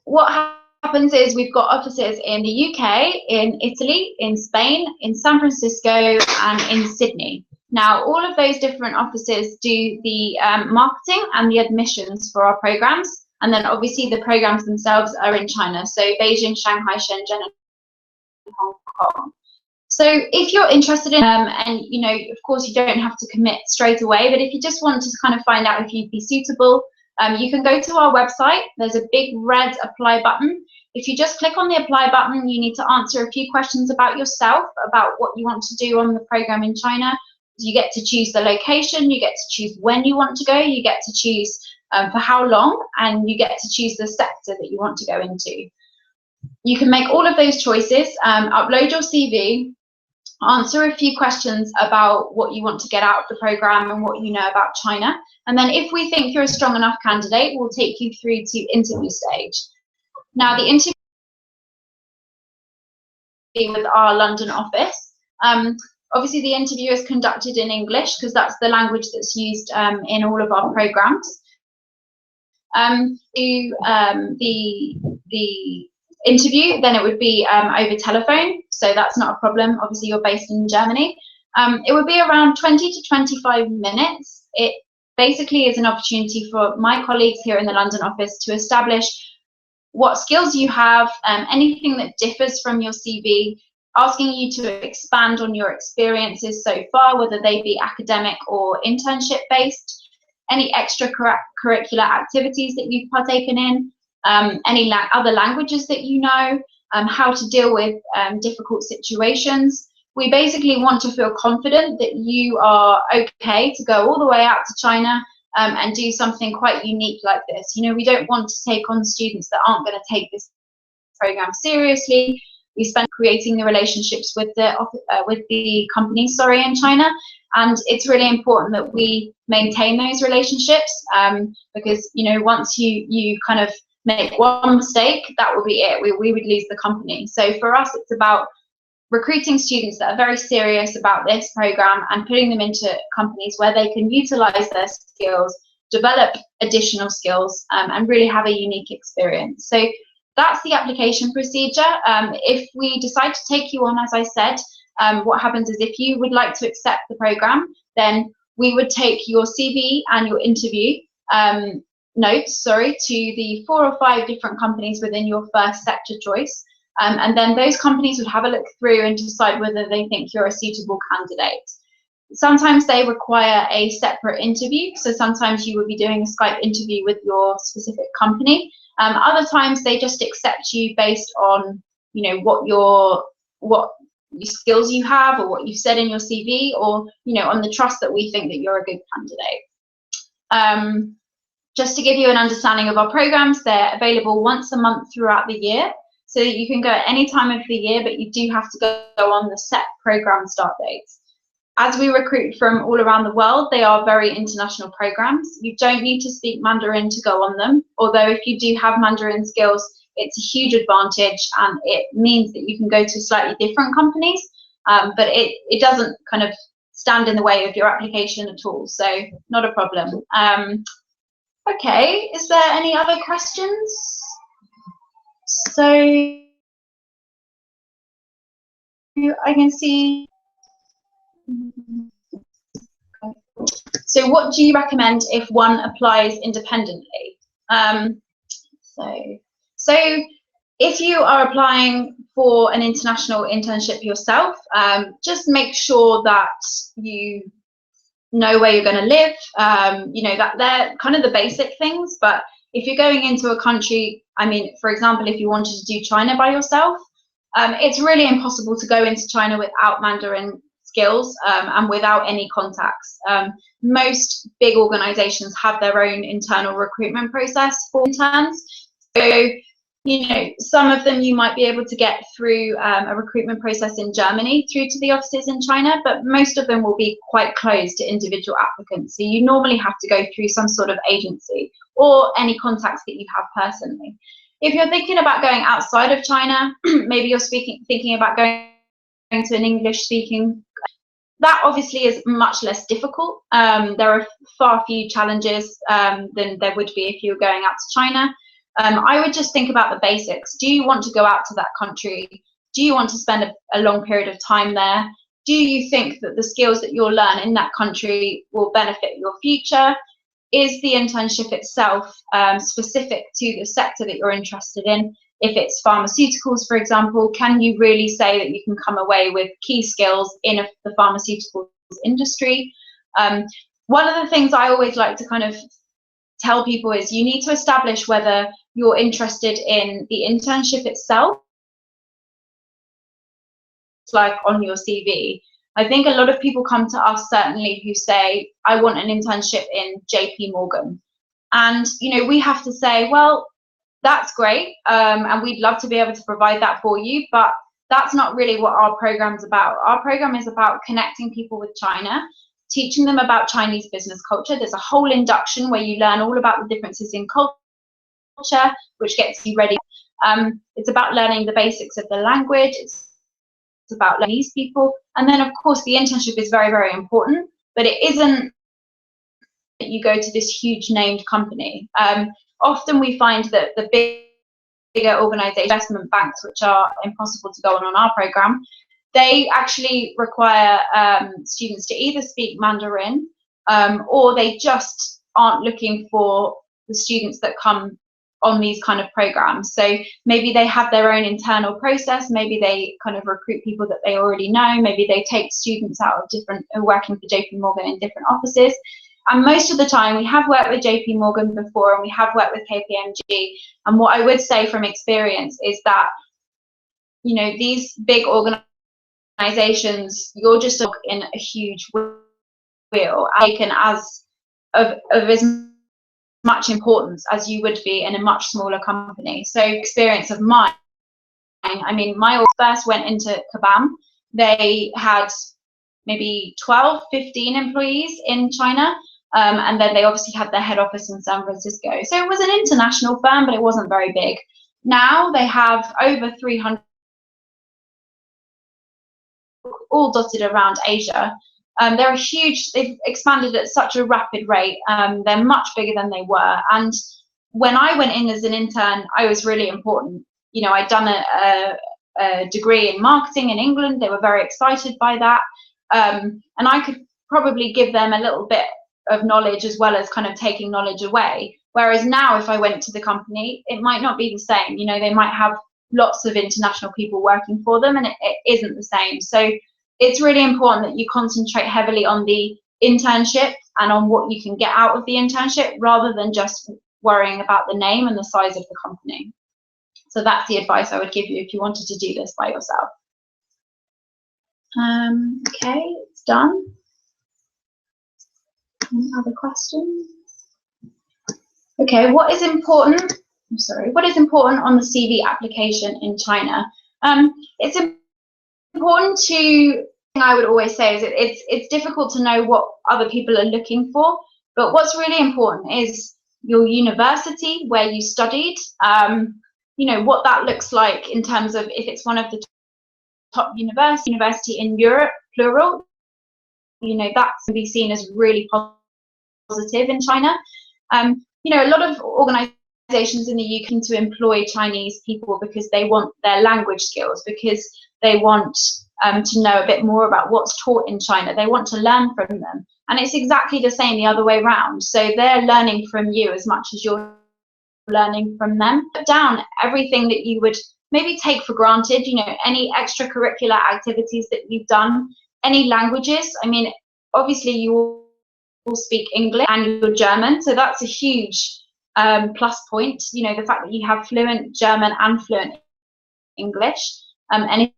what happens is we've got offices in the UK, in Italy, in Spain, in San Francisco, and in Sydney. Now, all of those different offices do the marketing and the admissions for our programs. And then obviously the programs themselves are in China. So Beijing, Shanghai, Shenzhen, and Hong Kong. So if you're interested in and of course you don't have to commit straight away, but if you just want to kind of find out if you'd be suitable, you can go to our website. There's a big red apply button. If you just click on the apply button, you need to answer a few questions about yourself, about what you want to do on the program in China. You get to choose the location, you get to choose when you want to go, you get to choose for how long, and you get to choose the sector that you want to go into. You can make all of those choices, upload your CV, answer a few questions about what you want to get out of the program and what you know about China. And then if we think you're a strong enough candidate, we'll take you through to interview stage. Now, the interview with our London office. Obviously, the interview is conducted in English because that's the language that's used in all of our programs. The interview, then it would be over telephone, so that's not a problem. Obviously, you're based in Germany. It would be around 20 to 25 minutes. It basically is an opportunity for my colleagues here in the London office to establish what skills you have, anything that differs from your CV, asking you to expand on your experiences so far, whether they be academic or internship based, any extracurricular activities that you've partaken in, any other languages that you know, how to deal with difficult situations. We basically want to feel confident that you are okay to go all the way out to China and do something quite unique like this. We don't want to take on students that aren't going to take this program seriously. We spend creating the relationships with the companies, in China, and it's really important that we maintain those relationships because once you kind of make one mistake, that will be it. We would lose the company. So for us, it's about recruiting students that are very serious about this program and putting them into companies where they can utilize their skills, develop additional skills, and really have a unique experience. So that's the application procedure. If we decide to take you on, as I said, what happens is if you would like to accept the program, then we would take your CV and your interview notes, to the 4 or 5 different companies within your first sector choice. And then those companies would have a look through and decide whether they think you're a suitable candidate. Sometimes they require a separate interview. So sometimes you would be doing a Skype interview with your specific company. Other times they just accept you based on, what skills you have or what you've said in your CV, or, on the trust that we think that you're a good candidate. Just to give you an understanding of our programs, they're available once a month throughout the year. So that you can go at any time of the year, but you do have to go on the set program start dates. As we recruit from all around the world, they are very international programs. You don't need to speak Mandarin to go on them, although if you do have Mandarin skills, it's a huge advantage, and it means that you can go to slightly different companies, but it doesn't kind of stand in the way of your application at all, so not a problem. Okay, is there any other questions? So I can see. So what do you recommend if one applies independently? So if you are applying for an international internship yourself, just make sure that you know where you're going to live. You know, that they're kind of the basic things. But if you're going into a country, I mean, for example, if you wanted to do China by yourself, it's really impossible to go into China without Mandarin skills and without any contacts. Most big organizations have their own internal recruitment process for interns. So, you know, some of them you might be able to get through a recruitment process in Germany through to the offices in China, but most of them will be quite closed to individual applicants. So you normally have to go through some sort of agency or any contacts that you have personally. If you're thinking about going outside of China, maybe you're thinking about going to an English-speaking, that obviously is much less difficult. There are far fewer challenges than there would be if you were going out to China. I would just think about the basics. Do you want to go out to that country? Do you want to spend a long period of time there? Do you think that the skills that you'll learn in that country will benefit your future? Is the internship itself specific to the sector that you're interested in? If it's pharmaceuticals, for example, can you really say that you can come away with key skills in the pharmaceuticals industry? One of the things I always like to kind of tell people is you need to establish whether you're interested in the internship itself, like on your CV. I think a lot of people come to us certainly who say, I want an internship in JP Morgan. And, you know, we have to say, well, that's great. And we'd love to be able to provide that for you, but that's not really what our program's about. Our program is about connecting people with China, teaching them about Chinese business culture. There's a whole induction where you learn all about the differences in culture, which gets you ready. It's about learning the basics of the language. It's about learning these people. And then, of course, the internship is very, very important, but it isn't that you go to this huge named company. Often we find that the bigger organization, investment banks, which are impossible to go on our program, they actually require students to either speak Mandarin or they just aren't looking for the students that come on these kind of programs. So maybe they have their own internal process, maybe they kind of recruit people that they already know, maybe they take students out of different, working for JP Morgan in different offices. And most of the time we have worked with JP Morgan before and we have worked with KPMG. And what I would say from experience is that, you know, these big organizations, you're just in a huge wheel, taken as of as much importance as you would be in a much smaller company. So experience of mine, I mean, my first went into Kabam. They had maybe 12, 15 employees in China. And then they obviously had their head office in San Francisco. So it was an international firm, but it wasn't very big. Now they have over 300, all dotted around Asia. They're huge, they've expanded at such a rapid rate. They're much bigger than they were. And when I went in as an intern, I was really important. You know, I'd done a degree in marketing in England. They were very excited by that. And I could probably give them a little bit of knowledge as well as kind of taking knowledge away. Whereas now, if I went to the company, it might not be the same. You know, they might have lots of international people working for them and it isn't the same. So it's really important that you concentrate heavily on the internship and on what you can get out of the internship rather than just worrying about the name and the size of the company. So that's the advice I would give you if you wanted to do this by yourself. Okay, it's done. Any other questions? Okay, what is important? I'm sorry. What is important on the CV application in China? It's important to. I would always say is it's difficult to know what other people are looking for, but what's really important is your university, where you studied. You know what that looks like in terms of if it's one of the top university in Europe, plural. You know, that can be seen as really positive in China. you know, a lot of organizations in the UK to employ Chinese people because they want their language skills, because they want to know a bit more about what's taught in China. They want to learn from them. And it's exactly the same the other way around. So they're learning from you as much as you're learning from them. Put down everything that you would maybe take for granted, you know, any extracurricular activities that you've done, any languages. I mean, obviously you all speak English and you're German, so that's a huge plus point, you know, the fact that you have fluent German and fluent English. And if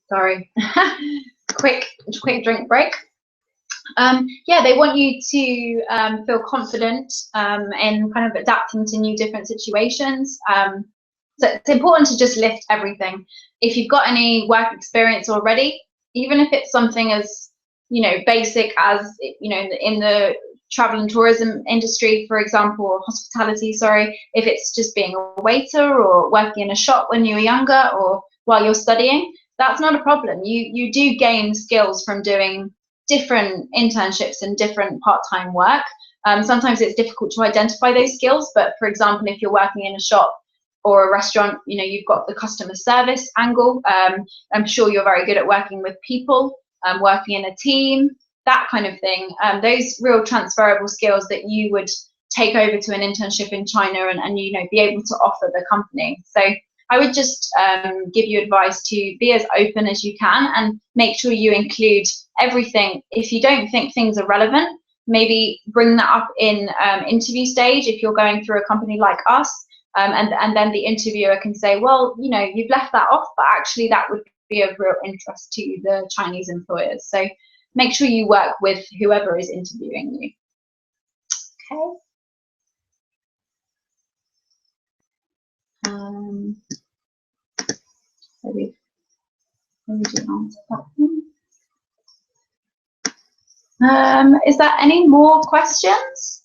sorry, quick drink break. Yeah, they want you to feel confident in kind of adapting to new different situations. So it's important to just lift everything. If you've got any work experience already, even if it's something as, you know, basic as, you know, in the travel and tourism industry, for example, or hospitality, sorry, if it's just being a waiter or working in a shop when you were younger or while you're studying, that's not a problem. You do gain skills from doing different internships and different part-time work. Sometimes it's difficult to identify those skills, but for example, if you're working in a shop or a restaurant, you know, you've got the customer service angle. I'm sure you're very good at working with people, working in a team, that kind of thing. Those real transferable skills that you would take over to an internship in China and you know, be able to offer the company. So I would just give you advice to be as open as you can and make sure you include everything. If you don't think things are relevant, maybe bring that up in interview stage if you're going through a company like us, and then the interviewer can say, well, you know, you've left that off, but actually that would be of real interest to the Chinese employers. So make sure you work with whoever is interviewing you. Okay. Maybe answer that one. Is there any more questions?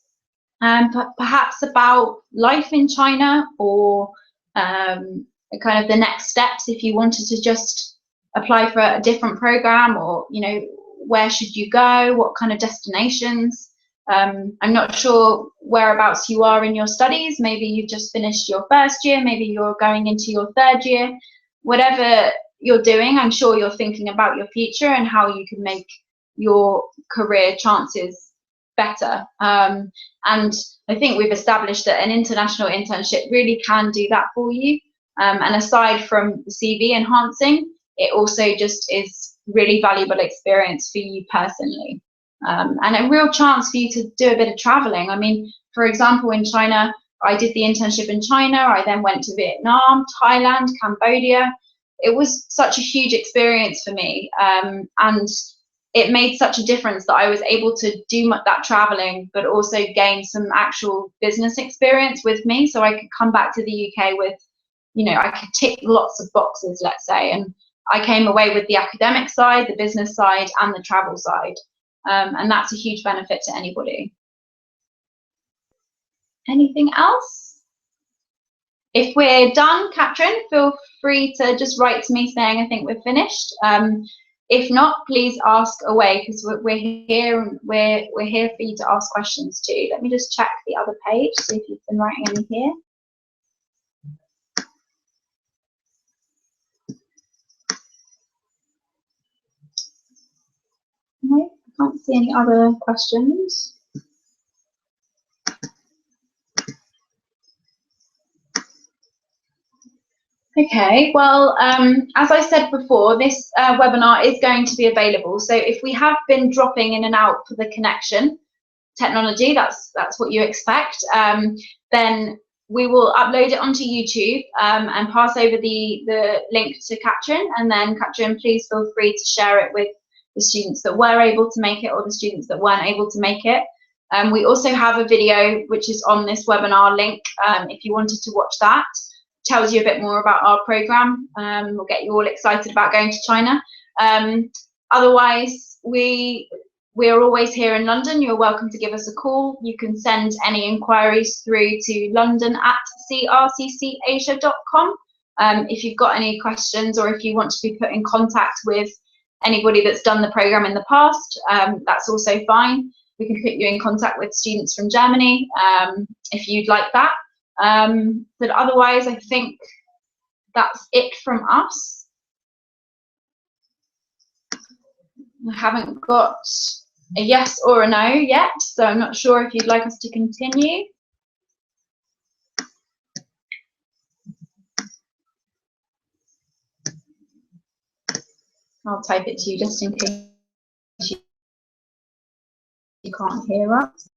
Perhaps about life in China, or kind of the next steps if you wanted to just apply for a different program, or, you know, where should you go, what kind of destinations? I'm not sure whereabouts you are in your studies. Maybe you've just finished your first year, maybe you're going into your third year. Whatever you're doing, I'm sure you're thinking about your future and how you can make your career chances better. And I think we've established that an international internship really can do that for you. And aside from the CV enhancing, it also just is really valuable experience for you personally. And a real chance for you to do a bit of traveling. I mean, for example, in China, I did the internship in China. I then went to Vietnam, Thailand, Cambodia. It was such a huge experience for me. And it made such a difference that I was able to do that traveling, but also gain some actual business experience with me. So I could come back to the UK with, you know, I could tick lots of boxes, let's say. And I came away with the academic side, the business side, and the travel side. And that's a huge benefit to anybody. Anything else? If we're done, Katrin, feel free to just write to me saying I think we're finished. If not, please ask away, because we're here and we're here for you to ask questions too. Let me just check the other page, see if you've been writing any here. No, I can't see any other questions. Okay, well, as I said before, this webinar is going to be available. So if we have been dropping in and out for the connection technology, that's what you expect, then we will upload it onto YouTube and pass over the link to Katrin. And then Katrin, please feel free to share it with the students that were able to make it or the students that weren't able to make it. We also have a video which is on this webinar link if you wanted to watch that. Tells you a bit more about our program. We'll get you all excited about going to China. Otherwise, we are always here in London. You're welcome to give us a call. You can send any inquiries through to london@crccasia.com. If you've got any questions or if you want to be put in contact with anybody that's done the program in the past, that's also fine. We can put you in contact with students from Germany if you'd like that. But otherwise, I think that's it from us. I haven't got a yes or a no yet, so I'm not sure if you'd like us to continue. I'll type it to you just in case you can't hear us.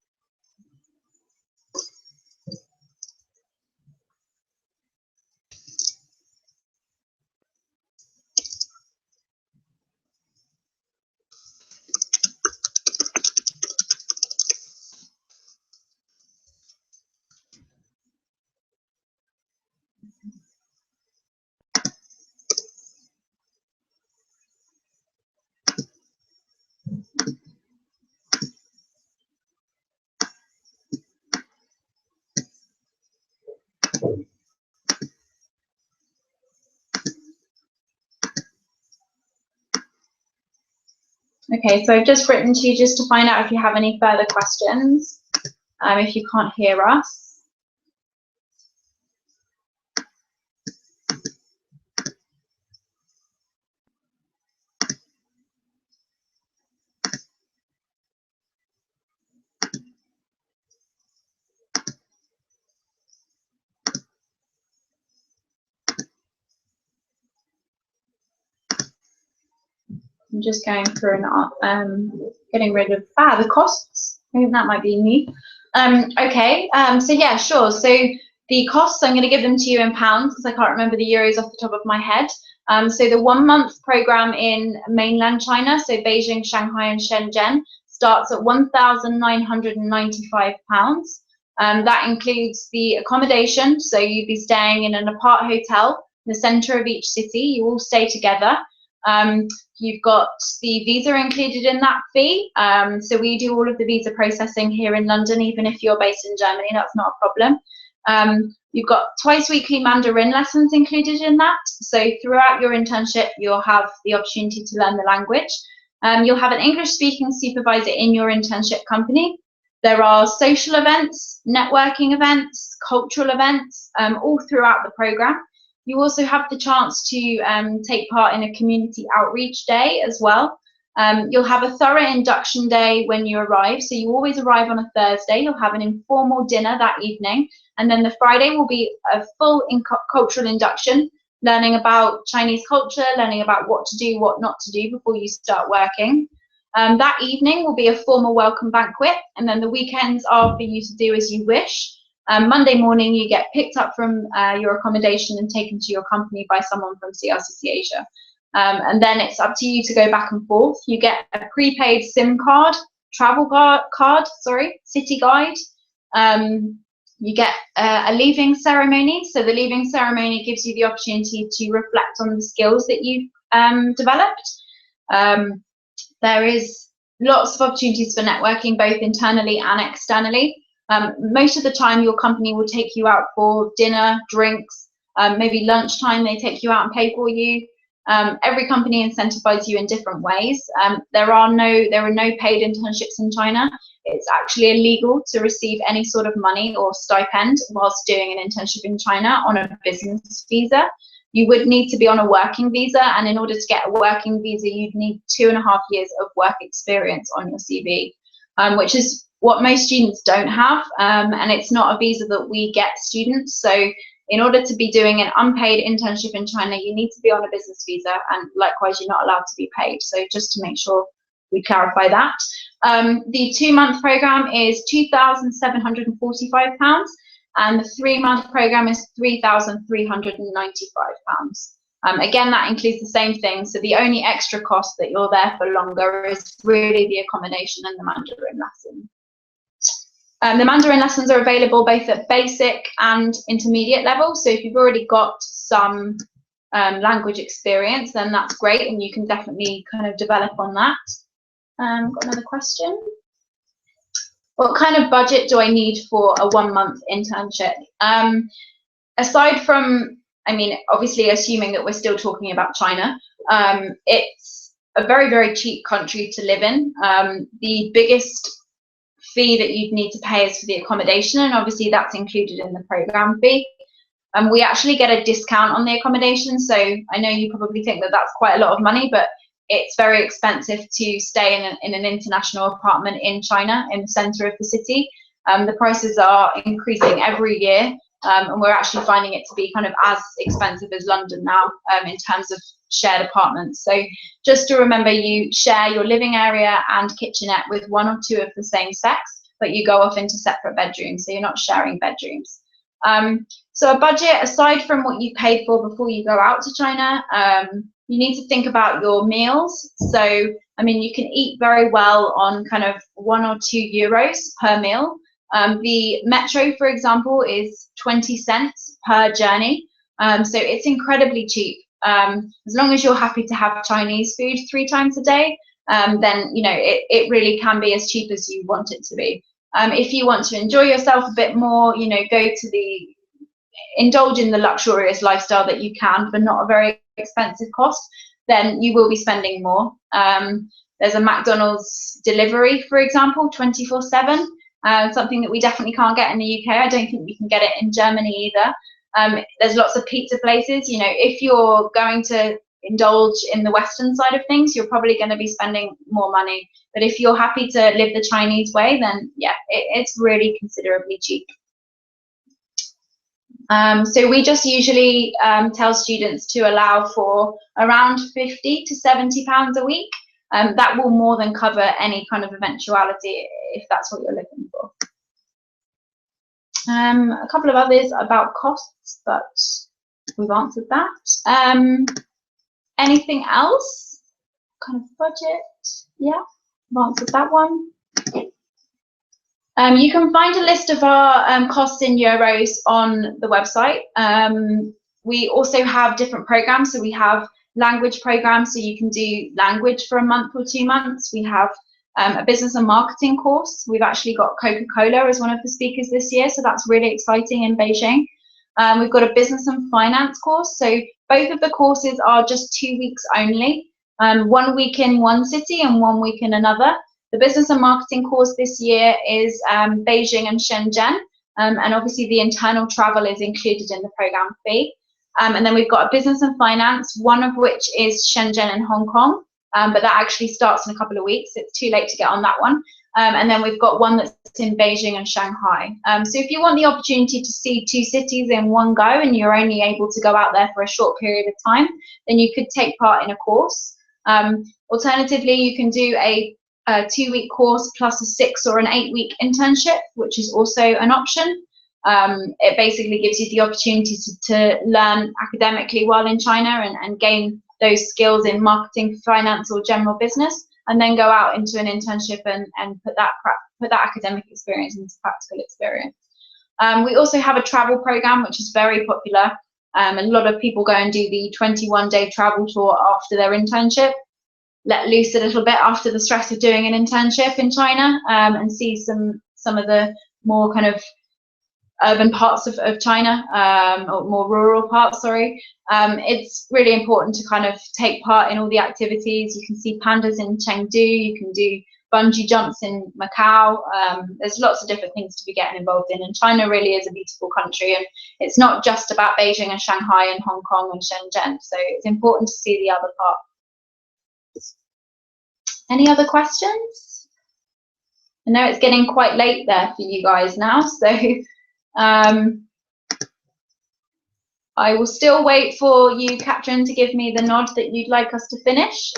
Okay, so I've just written to you just to find out if you have any further questions, if you can't hear us. I'm just going through and getting rid of the costs. I think that might be me. Okay, so yeah, sure. So the costs, I'm going to give them to you in pounds because I can't remember the euros off the top of my head. So the 1 month program in mainland China, so Beijing, Shanghai, and Shenzhen, starts at £1,995. That includes the accommodation, so you'd be staying in an apart hotel in the centre of each city. You all stay together. You've got the visa included in that fee. So we do all of the visa processing here in London, even if you're based in Germany, that's not a problem. You've got twice weekly Mandarin lessons included in that. So throughout your internship, you'll have the opportunity to learn the language. You'll have an English speaking supervisor in your internship company. There are social events, networking events, cultural events, all throughout the program. You also have the chance to take part in a community outreach day as well. You'll have a thorough induction day when you arrive. So you always arrive on a Thursday. You'll have an informal dinner that evening. And then the Friday will be a full cultural induction, learning about Chinese culture, learning about what to do, what not to do before you start working. That evening will be a formal welcome banquet. And then the weekends are for you to do as you wish. Monday morning, you get picked up from your accommodation and taken to your company by someone from CRCC Asia. And then it's up to you to go back and forth. You get a prepaid SIM card, city guide. You get a leaving ceremony. So the leaving ceremony gives you the opportunity to reflect on the skills that you've developed. There is lots of opportunities for networking, both internally and externally. Most of the time, your company will take you out for dinner, drinks, maybe lunchtime, they take you out and pay for you. Every company incentivizes you in different ways. There are no paid internships in China. It's actually illegal to receive any sort of money or stipend whilst doing an internship in China on a business visa. You would need to be on a working visa, and in order to get a working visa, you'd need 2.5 years of work experience on your CV, which is what most students don't have, and it's not a visa that we get students. So in order to be doing an unpaid internship in China, you need to be on a business visa, and likewise, you're not allowed to be paid. So just to make sure we clarify that. The 2-month program is £2,745, and the 3-month program is £3,395. Again, that includes the same thing. So the only extra cost that you're there for longer is really the accommodation and the Mandarin lesson. The Mandarin lessons are available both at basic and intermediate level. So if you've already got some language experience, then that's great, and you can definitely kind of develop on that. Got another question. What kind of budget do I need for a 1-month internship? Aside from, I mean, obviously assuming that we're still talking about China, it's a very, very cheap country to live in. The biggest fee that you'd need to pay is for the accommodation, and obviously that's included in the program fee. We actually get a discount on the accommodation, so I know you probably think that that's quite a lot of money, but it's very expensive to stay in an international apartment in China, in the center of the city. The prices are increasing every year, and we're actually finding it to be kind of as expensive as London now, in terms of shared apartments. So just to remember, you share your living area and kitchenette with 1 or 2 of the same sex, but you go off into separate bedrooms, so you're not sharing bedrooms. So a budget, aside from what you paid for before you go out to China, you need to think about your meals. So, I mean, you can eat very well on kind of 1 or 2 euros per meal. The metro, for example, is 20 cents per journey. So it's incredibly cheap. As long as you're happy to have Chinese food 3 times a day, then, you know, it really can be as cheap as you want it to be. If you want to enjoy yourself a bit more, you know, indulge in the luxurious lifestyle that you can for not a very expensive cost, then you will be spending more. There's a McDonald's delivery, for example, 24/7, something that we definitely can't get in the UK. I don't think you can get it in Germany either. There's lots of pizza places. You know, if you're going to indulge in the Western side of things, you're probably going to be spending more money. But if you're happy to live the Chinese way, then yeah, it's really considerably cheap. So we just usually tell students to allow for around £50 to £70 a week. That will more than cover any kind of eventuality if that's what you're looking for. A couple of others about costs, but we've answered that. Anything else? Kind of budget? Yeah, we've answered that one. You can find a list of our costs in euros on the website. We also have different programs. So we have language programs, so you can do language for a month or 2 months. We have a business and marketing course. We've actually got Coca-Cola as one of the speakers this year, so that's really exciting in Beijing. We've got a business and finance course. So both of the courses are just 2 weeks only, 1 week in one city and 1 week in another. The business and marketing course this year is Beijing and Shenzhen, and obviously the internal travel is included in the program fee. And then we've got a business and finance, one of which is Shenzhen and Hong Kong, but that actually starts in a couple of weeks. It's too late to get on that one. And then we've got one that's in Beijing and Shanghai. So if you want the opportunity to see 2 cities in one go and you're only able to go out there for a short period of time, then you could take part in a course. Alternatively, you can do a 2-week course plus a 6 or an 8-week internship, which is also an option. It basically gives you the opportunity to learn academically while in China and gain those skills in marketing, finance, or general business, and then go out into an internship and put that academic experience into practical experience. We also have a travel program, which is very popular. A lot of people go and do the 21-day travel tour after their internship, let loose a little bit after the stress of doing an internship in China, and see some of the more kind of urban parts of China, or more rural parts, sorry. It's really important to kind of take part in all the activities. You can see pandas in Chengdu, you can do bungee jumps in Macau. There's lots of different things to be getting involved in, and China really is a beautiful country, and it's not just about Beijing and Shanghai and Hong Kong and Shenzhen, so it's important to see the other part. Any other questions? I know it's getting quite late there for you guys now, so I will still wait for you, Katrin, to give me the nod that you'd like us to finish.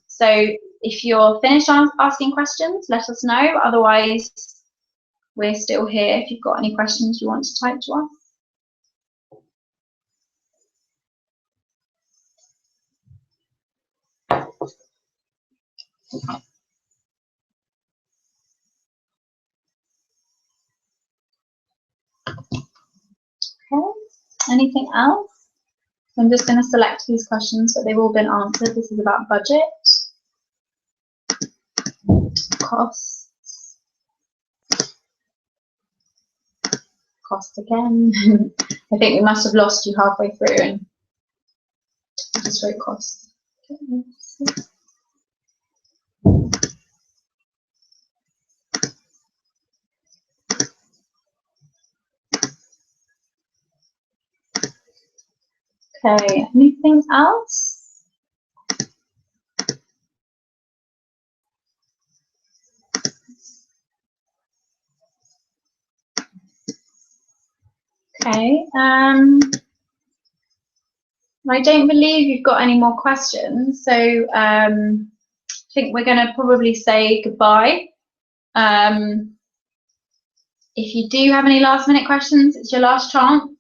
So if you're finished asking questions, let us know. Otherwise, we're still here if you've got any questions you want to type to us. Okay, anything else? I'm just going to select these questions, but they've all been answered. This is about budget, costs, cost again. I think we must have lost you halfway through and just wrote costs. Okay, anything else? Okay, I don't believe you've got any more questions, so I think we're going to probably say goodbye. If you do have any last minute questions, it's your last chance.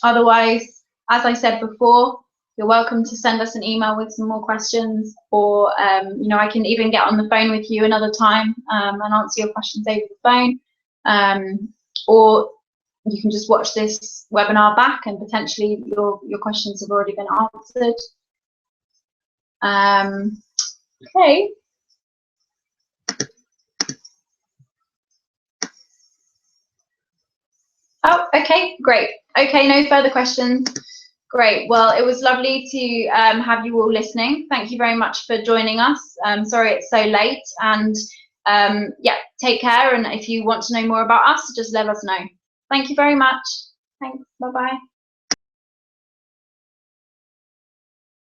Otherwise, as I said before, you're welcome to send us an email with some more questions, or you know, I can even get on the phone with you another time and answer your questions over the phone. Or you can just watch this webinar back and potentially your questions have already been answered. Okay. Oh, okay, great. Okay, no further questions. Great. Well, it was lovely to have you all listening. Thank you very much for joining us. Sorry it's so late, and yeah, take care. And if you want to know more about us, just let us know. Thank you very much. Thanks. Bye-bye.